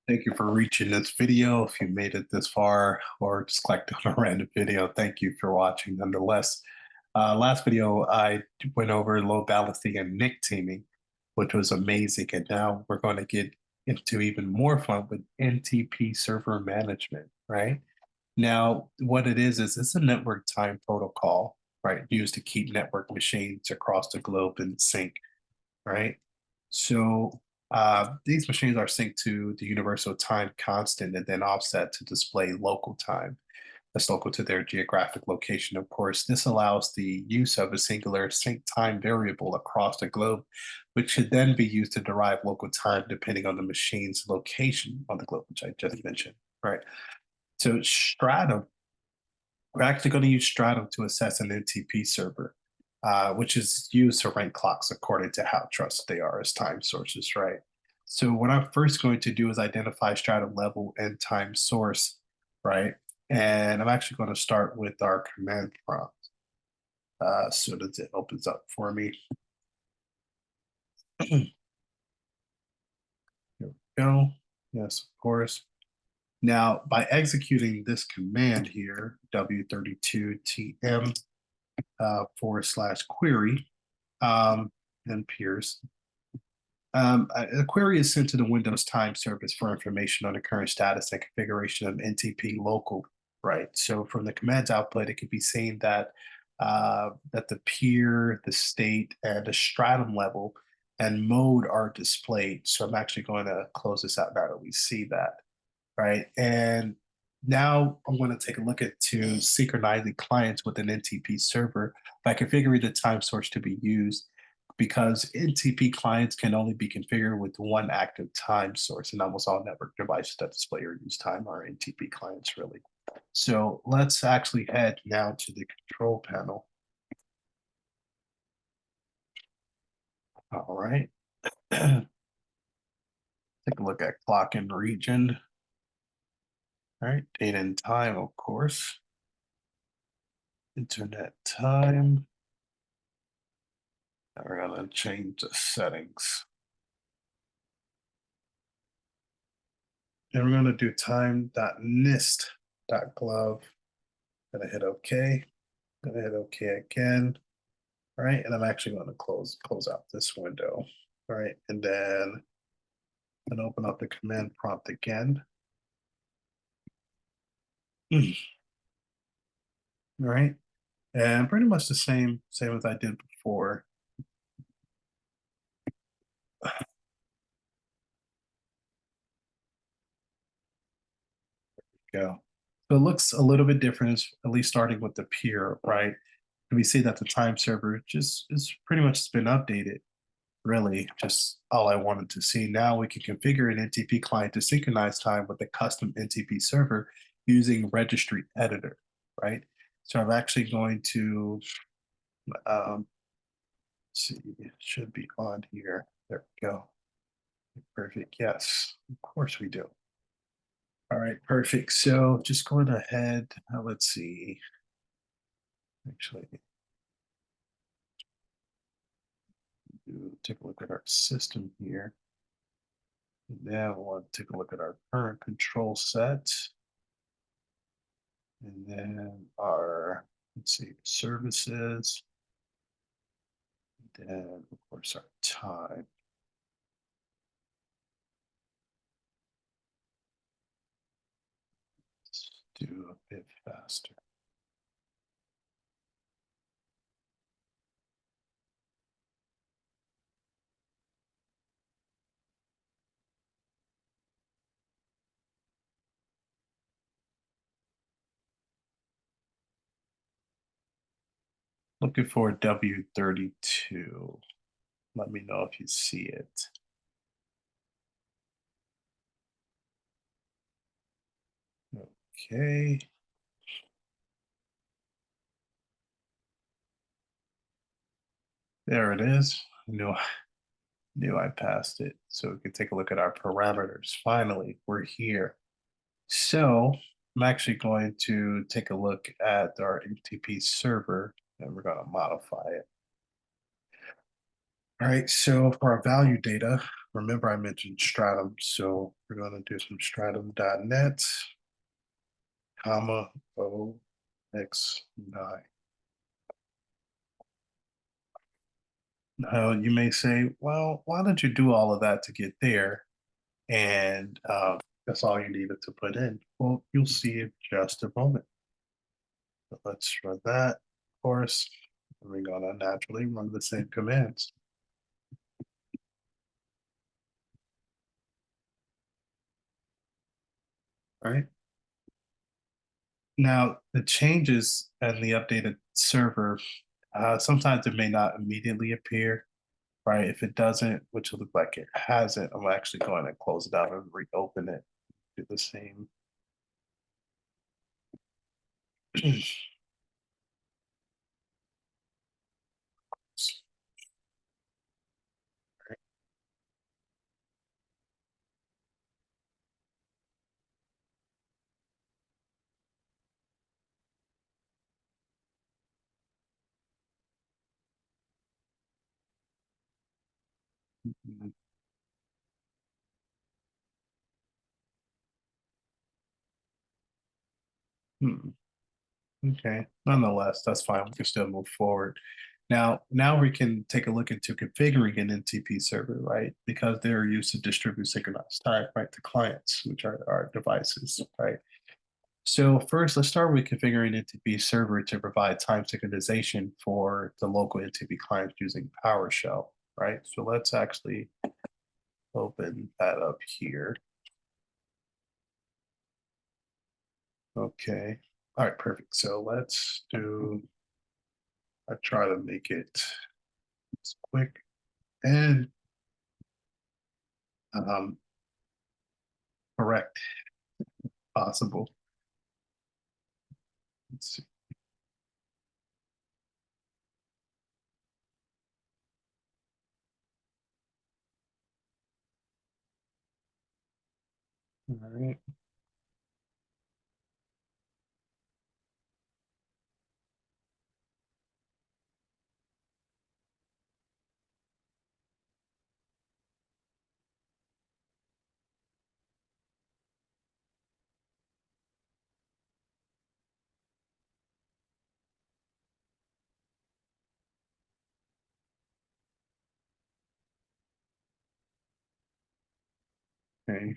Thank you for reaching this video. If you made it this far or just clicked on a random video, thank you for watching nonetheless. Last video, I went over load balancing and NIC teaming, which was amazing. And now we're going to get into even more fun with NTP Server Management, right? Now, what it is it's a network time protocol, right? Used to keep network machines across the globe in sync, right? So these machines are synced to the universal time constant and then offset to display local time that's local to their geographic location. Of course, this allows the use of a singular sync time variable across the globe, which should then be used to derive local time depending on the machine's location on the globe, which I just mentioned, right? So Stratum, we're actually going to use Stratum to assess an NTP server, which is used to rank clocks according to how trusted they are as time sources, right? So what I'm first going to do is identify Stratum level and time source, right? And I'm actually going to start with our command prompt so that it opens up for me. Here we go. Yes, of course. Now, by executing this command here, W32TM / query, and Pierce. A query is sent to the Windows Time Service for information on the current status and configuration of NTP local, right? So from the commands output, it could be seen that that the peer, the state, and the stratum level and mode are displayed. So I'm actually going to close this out now that we see that, right? And now I'm going to take a look at to synchronizing clients with an NTP server by configuring the time source to be used because NTP clients can only be configured with one active time source, and almost all network devices that display or use time are NTP clients, really. So let's actually head now to the control panel. All right. Take a look at clock and region. All right, date and time, of course. Internet time. Now we're going to change the settings. And we're going to do time.nist.glove. Gonna hit OK. Gonna hit OK again. All right, and I'm actually going to close out this window. All right, and then I'm going to open up the command prompt again. All right, and pretty much the same as I did before. Go. So it looks a little bit different, at least starting with the peer, right? And we see that the time server just is pretty much been updated. Really, just all I wanted to see. Now we can configure an NTP client to synchronize time with a custom NTP server using Registry Editor, right? So I'm actually going to see, it should be on here. There we go. Perfect. Yes, of course we do. All right, perfect. So just going ahead, let's see. Actually, take a look at our system here. Now I want to take a look at our current control set. And then our, let's see, services. And then, of course, our time. Let's do a bit faster. Looking for W32. Let me know if you see it. Okay. There it is. Knew I passed it. So we can take a look at our parameters. Finally, we're here. So I'm actually going to take a look at our NTP server and we're going to modify it. All right, so for our value data, remember I mentioned Stratum, so we're going to do some stratum.net, comma, OX9. Now you may say, well, why did you do all of that to get there? And that's all you needed to put in. Well, you'll see in just a moment. But let's run that, of course. And we're going to naturally run the same commands. All right. Now, the changes and the updated server, sometimes it may not immediately appear, right? If it doesn't, which will look like it hasn't, I'm actually going to close it out and reopen it. Do the same. Hmm. Okay. Nonetheless, that's fine. We can still move forward. Now we can take a look into configuring an NTP server, right? Because they're used to distribute synchronized time, right, to clients, which are our devices, right? So first, let's start with configuring NTP server to provide time synchronization for the local NTP clients using PowerShell, right? So let's actually open that up here. Okay. All right, perfect. So let's do, I try to make it as quick and um, correct possible. Let's see. All right. Okay.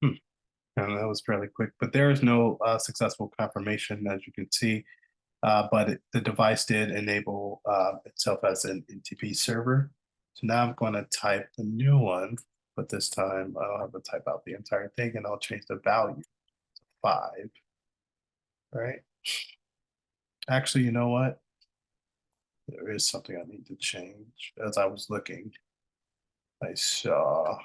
Hmm. And that was fairly quick, but there is no successful confirmation, as you can see. The device did enable itself as an NTP server. So now I'm going to type a new one, but this time I don't have to type out the entire thing, and I'll change the value to 5. Right? Actually, you know what? There is something I need to change. As I was looking, I saw,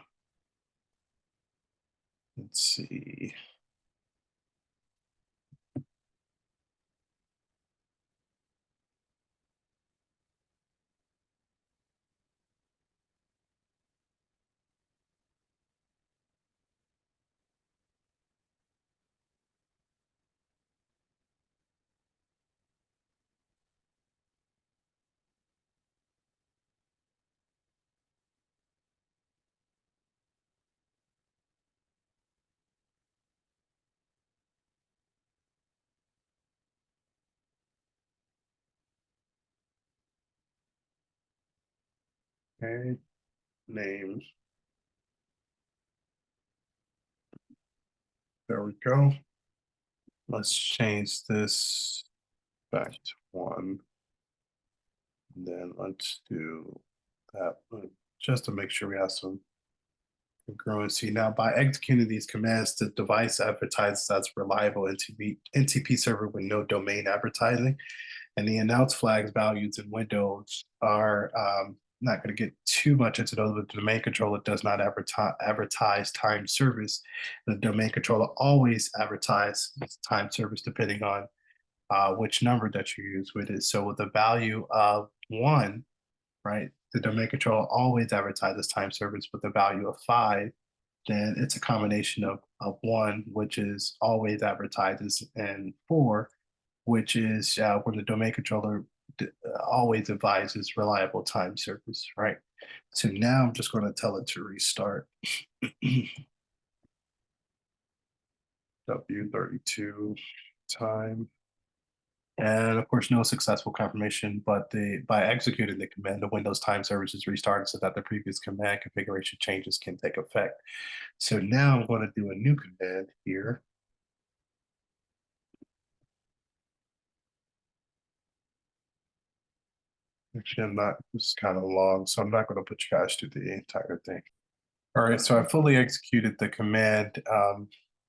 let's see. Okay, name. There we go. Let's change this back to 1. And then let's do that one just to make sure we have some congruency. Now, by executing these commands, the device advertises as reliable NTP server with no domain advertising. And the announce flags values in Windows are not going to get too much into those, but the domain controller does not advertise time service. The domain controller always advertises time service depending on which number that you use with it. So with a value of 1, right, the domain controller always advertises time service with a value of 5, then it's a combination of 1, which is always advertises, and 4, which is where the domain controller always advises reliable time service, right? So now I'm just going to tell it to restart. W32 time. And of course, no successful confirmation, but by executing the command, the Windows time service is restarted so that the previous command configuration changes can take effect. So now I'm going to do a new command here. Actually, I'm not, this is kind of long, so I'm not going to put you guys through the entire thing. All right, so I fully executed the command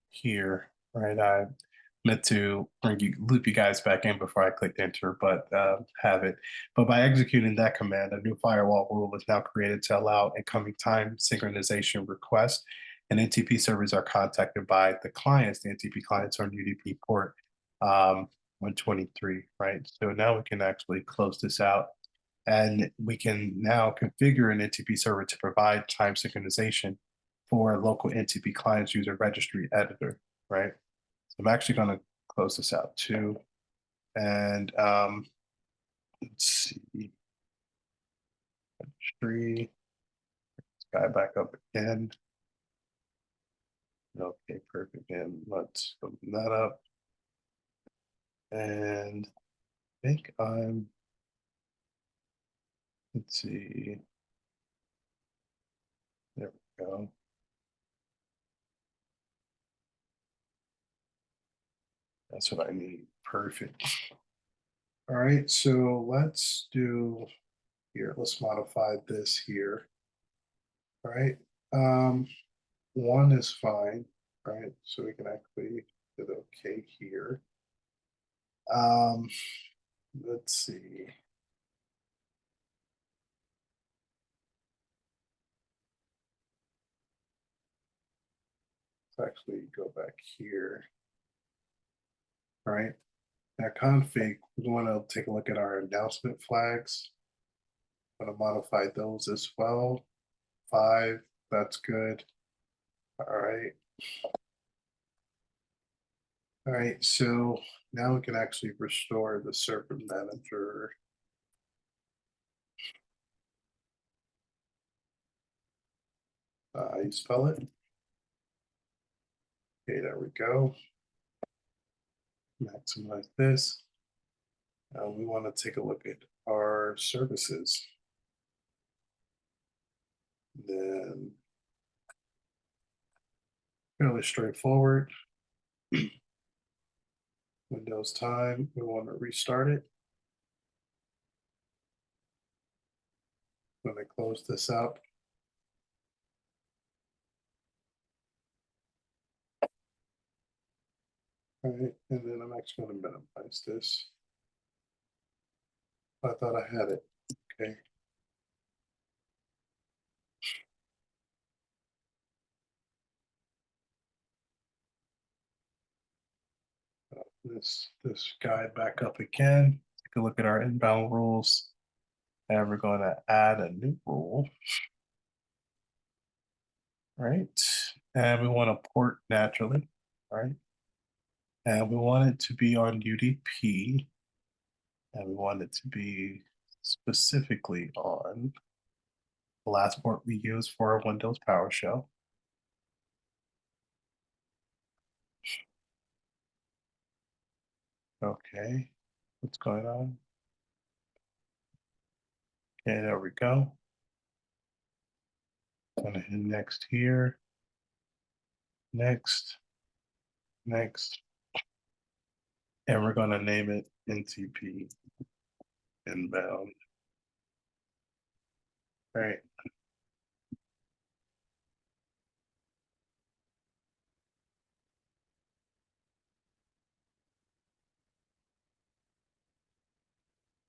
here, right? I meant to loop you guys back in before I clicked enter, but have it. But by executing that command, a new firewall rule is now created to allow incoming time synchronization requests, and NTP servers are contacted by the clients, the NTP clients on UDP port 123, right? So now we can actually close this out. And we can now configure an NTP server to provide time synchronization for local NTP clients using Registry Editor, right? So I'm actually going to close this out too. And let's see, Registry, guy back up again. Okay, perfect. And let's open that up. And I think let's see, there we go. That's what I need. Perfect. All right, so let's do here. Let's modify this here. All right. 1 is fine, right? So we can actually hit OK here. Let's see. Let's actually go back here. All right. Now config, we want to take a look at our announcement flags. I'm going to modify those as well. 5, that's good. All right. All right, so now we can actually restore the server manager. You spell it? Okay, there we go. Maximize this. We want to take a look at our services. Then fairly straightforward. Windows time, we want to restart it. When I close this up. All right, and then I'm actually going to minimize this. I thought I had it. Okay. This guy back up again. Take a look at our inbound rules. And we're going to add a new rule. Right. And we want to port naturally. Right. And we want it to be on UDP. And we want it to be specifically on the last port we use for our Windows PowerShell. Okay, what's going on? Okay, there we go. I'm gonna hit next here. Next. Next. And we're gonna name it NTP inbound. All right.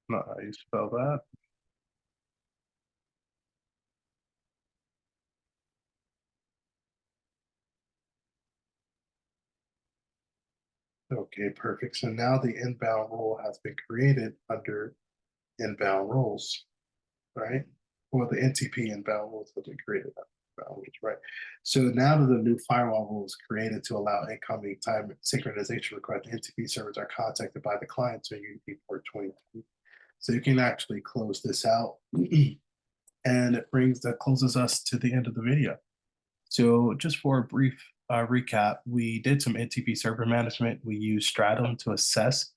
Not how you spell that. Okay, perfect. So now the inbound rule has been created under inbound rules, right? Well, the NTP inbound rules have been created. boundaries, right? So now that the new firewall rule is created to allow incoming time synchronization requests, NTP servers are contacted by the client to UDP port 23. So you can actually close this out. And it closes us to the end of the video. So just for a brief recap, we did some NTP server management. We used Stratum to assess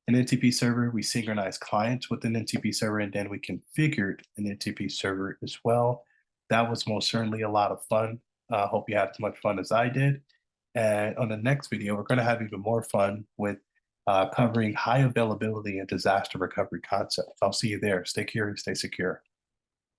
an NTP server. We synchronized clients with an NTP server, and then we configured an NTP server as well. That was most certainly a lot of fun. Hope you had as much fun as I did. And on the next video, we're going to have even more fun with covering high availability and disaster recovery concepts. I'll see you there. Stay curious, stay secure.